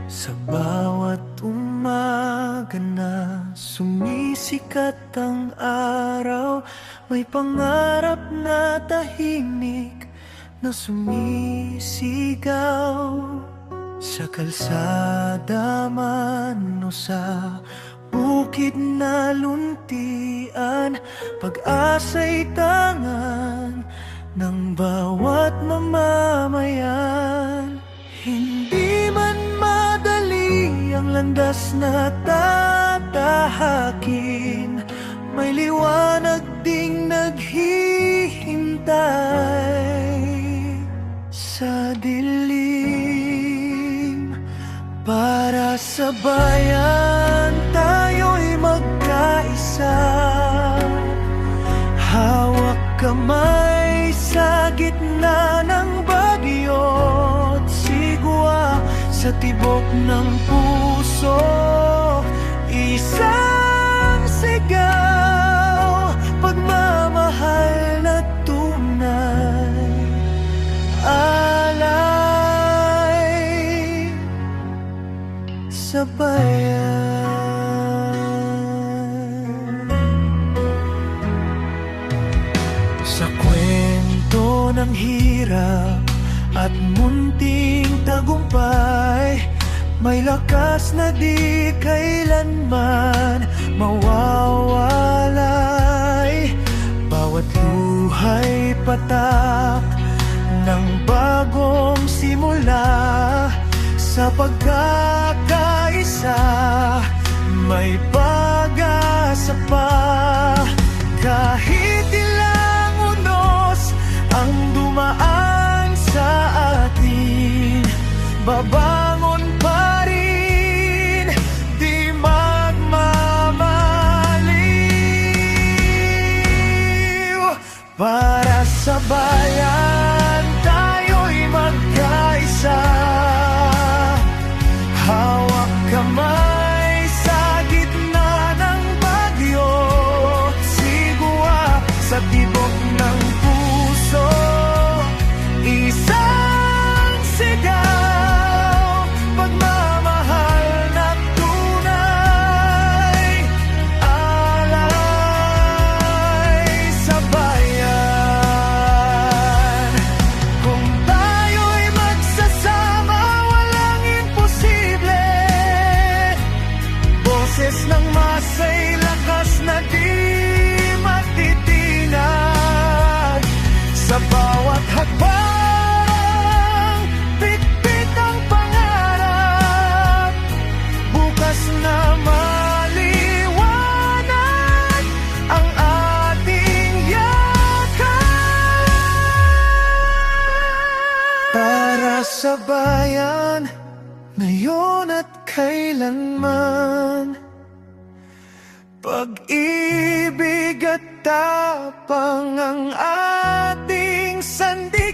Sa bawat umaga na sumisikat ang araw, may pangarap na tahimik na sumisigaw. Sa kalsada man o sa bukid na luntian, pag-asa'y tangan ng bawat mamamayan. Hindi man madali ang landas na tatahakin, may liwanag ding naghihintay sa dilim. Para sa bayan tayo'y magkaisa, hawak kamay sa gitna ng bagyo't sigwa. Sa tibok ng puso, isang sigaw, pagmamahal na tunay, alay sa bayan. Sa kwento ng hirap at munting tagumpay, may lakas na di kailanman mawawalay. Bawat luha'y patak ng bagong simula. Sa pagkakaisa, may pag-asa pa. Kahit ilang unos ang dumaan sa atin, babangon pa rin, di magmamaliw. Para sa bayan tayo'y magkaisa, hawak kamay sa gitna ng bagyo, sigwa sa tibok ng puso, isang sigaw, pagmamahal na tunay, alay sa bayan. Kung tayo'y magsasama, walang imposible. Boses ng masa'y lakas na di matitinag. Sa bawat hakbang, bitbit ang pangarap, bukas na maliwanag ang ating yakap. Para sa bayan, ngayon at kailanman, pag-ibig at tapang ang ating sandigan.